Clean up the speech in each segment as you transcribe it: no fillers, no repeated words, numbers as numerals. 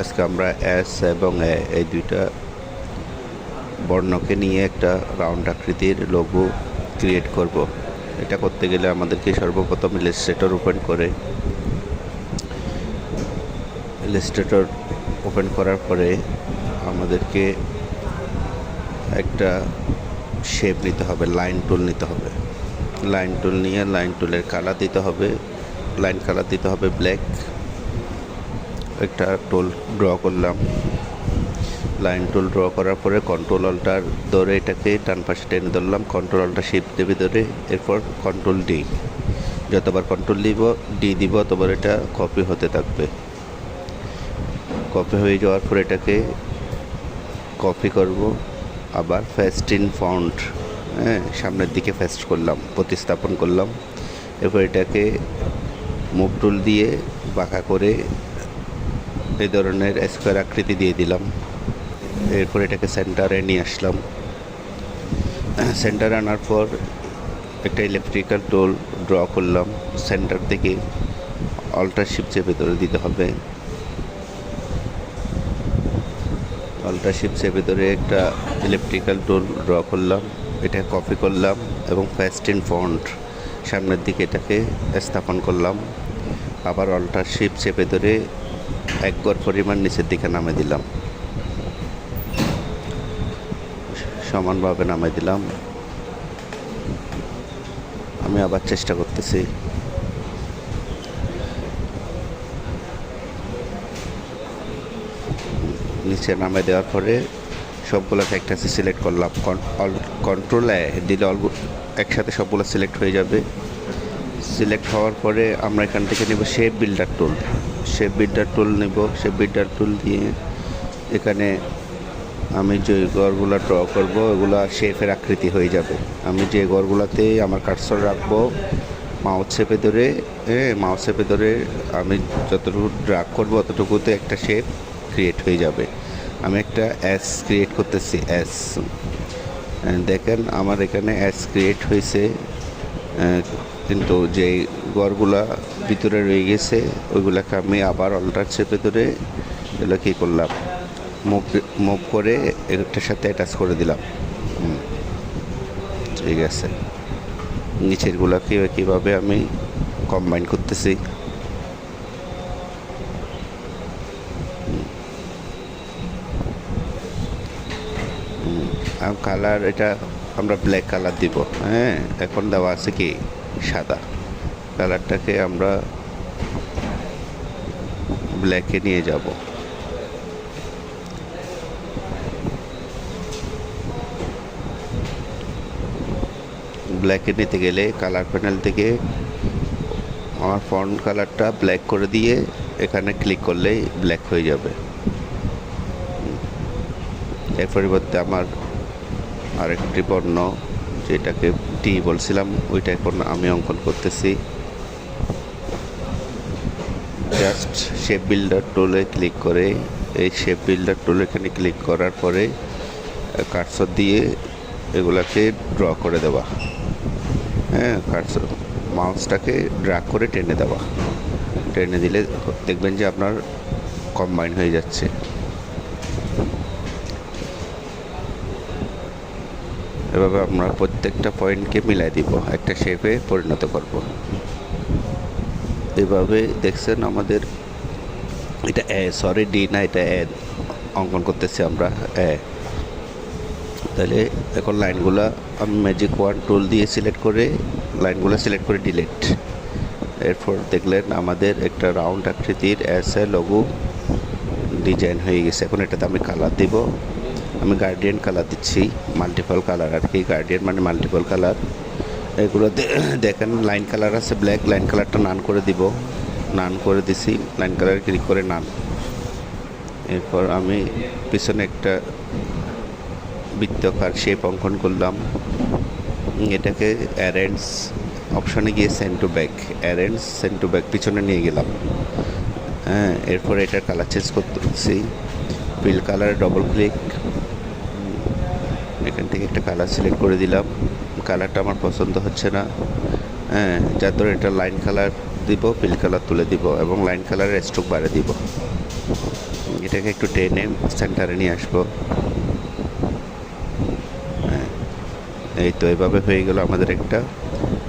আজকে আমরা এস এবং এ এই দুইটা বর্ণকে নিয়ে একটা রাউন্ড আকৃতির লোগো ক্রিয়েট করব। এটা করতে গেলে আমাদেরকে সর্বপ্রথম ইলাস্ট্রেটর ওপেন করার পরে আমাদেরকে একটা শেপ নিতে হবে, লাইন টুল নিতে হবে। লাইন টুল নিয়ে লাইন টুলের কালার দিতে হবে, লাইন কালার দিতে হবে ব্ল্যাক। একটা টুল ড্র করলাম, লাইন টুল ড্র করার পরে কন্ট্রোল অল্টার ধরে এটাকে ডান পাশে টেনে ধরলাম, কন্ট্রোল অল্টার শিফট দেবে ধরে, এরপর কন্ট্রোল ডি। যতবার কন্ট্রোল ডি দিব ততবার এটা কপি হতে থাকবে। কপি হয়ে যাওয়ার পর এটাকে কপি করব, আবার ফেস্ট ইন ফন্ট, সামনের দিকে ফেস্ট করলাম, প্রতিস্থাপন করলাম। এরপর এটাকে মুভ টুল দিয়ে বাঁকা করে এই ধরনের স্কোয়ার আকৃতি দিয়ে দিলাম। এরপর এটাকে সেন্টারে নিয়ে আসলাম। সেন্টারে আনার পর একটা ইলেকট্রিক্যাল টুল ড্র করলাম, সেন্টার থেকে অল্টার শিফট চেপে ধরে দিতে হবে। অল্টার শিফট চেপে ধরে একটা ইলেকট্রিক্যাল টুল ড্র করলাম, এটা কপি করলাম এবং ফেস্ট ইন ফন্ট সামনের দিকে এটাকে স্থাপন করলাম। আবার অল্টার শিফট চেপে ধরে এক গড় পরিমাণ নিচের দিকে নামে দিলাম, সমানভাবে নামে দিলাম। আমি আবার চেষ্টা করতেছি। নিচে নামে দেওয়ার পরে সবগুলোকে একটা সিলেক্ট করলাম, কন্ট্রোল এ দিলে একসাথে সবগুলো সিলেক্ট হয়ে যাবে। সিলেক্ট হওয়ার পরে আমরা এখান থেকে নেব শেপ বিল্ডার টুল। শেপ বিল্ডার টুল নেব, শেপ বিল্ডার টুল দিয়ে এখানে আমি যে ঘরগুলো ড্র করব ওগুলো শেপের আকৃতি হয়ে যাবে। আমি যে ঘরগুলোতে আমার কার্সর রাখবো, মাউস চেপে ধরে আমি যতটুকু ড্রাগ করবো ততটুকুতে একটা শেপ ক্রিয়েট হয়ে যাবে। আমি একটা এস ক্রিয়েট করতেছি, এস দেখেন আমার এখানে এস ক্রিয়েট হয়েছে, কিন্তু যে ঘরগুলা ভিতরে রয়ে গেছে ওইগুলোকে আমি আবার অল্টার চেপে ধরে এগুলো কী করলাম, মুভ করে এটার সাথে অ্যাটাচ করে দিলাম। ঠিক আছে, নিচেরগুলোকে কীভাবে আমি কম্বাইন করতেছি। কালার এটা আমরা ব্ল্যাক কালার দিব। এখন দেওয়া আছে কি সাদা, কালারটাকে আমরা ব্ল্যাকে নিয়ে যাব। ব্ল্যাকে নিতে গেলে কালার প্যানেল থেকে আমার ফন্ট কালারটা ব্ল্যাক করে দিয়ে এখানে ক্লিক করলেই ব্ল্যাক হয়ে যাবে। এর পরিবর্তে আমার আরেকটি বর্ণ যেটাকে টি বলছিলাম ওইটা এখন আমি অঙ্কন করতেছি। জাস্ট শেপ বিল্ডার টুলে ক্লিক করে এই শেপ বিল্ডার টুল এখানে ক্লিক করার পরে কার্সর দিয়ে এগুলাকে ড্র করে দেওয়া। কার্সর মাউসটাকে ড্র্যাগ করে টেনে দেওয়া, টেনে দিলে দেখবেন যে আপনার কম্বাইন হয়ে যাচ্ছে। এভাবে আমরা প্রত্যেকটা পয়েন্টকে মিলাই দিব, একটা শেপে পরিণত করব। এভাবে দেখছেন আমাদের এটা ডি না, এটা অঙ্কন করতেছি আমরা তাহলে এখন লাইনগুলো আমি ম্যাজিক ওয়ান টুল দিয়ে সিলেক্ট করে লাইনগুলো সিলেক্ট করে ডিলিট। এরপর দেখলেন আমাদের একটা রাউন্ড আকৃতির লোগো ডিজাইন হয়ে গেছে। এখন এটাতে আমি কালার দিব, আমি গার্ডিয়ান কালার দিচ্ছি, মাল্টিপল কালার আর কি, গার্ডিয়ান মানে মাল্টিপল কালার। এগুলো দেখেন লাইন কালার আছে ব্ল্যাক, লাইন কালারটা নান করে দিব, নান করে দিছি, লাইন কালার ক্লিক করে নান। এরপর আমি পিছনে একটা বৃত্তাকার শেপ অঙ্কন করলাম, এটাকে অ্যারেঞ্জ অপশানে গিয়ে সেন্ড টু ব্যাক পিছনে নিয়ে গেলাম। এরপর এটার কালার চেঞ্জ করতেছি, ফিল কালারে ডবল ক্লিক, এখান থেকে একটা কালার সিলেক্ট করে দিলাম। কালারটা আমার পছন্দ হচ্ছে না, যার ধরে এটা লাইন কালার দিব, ফিল কালার তুলে দিব এবং লাইন কালারের স্ট্রোক বাড়িয়ে দিব। এটাকে একটু টেনে সেন্টারে নিয়ে আসবো। হ্যাঁ, এই তো এভাবে হয়ে গেল আমাদের একটা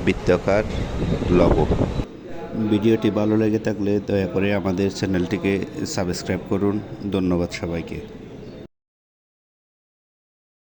বৃত্তাকার লোগো। ভিডিওটি ভালো লেগে থাকলে দয়া করে আমাদের চ্যানেলটিকে সাবস্ক্রাইব করুন। ধন্যবাদ সবাইকে।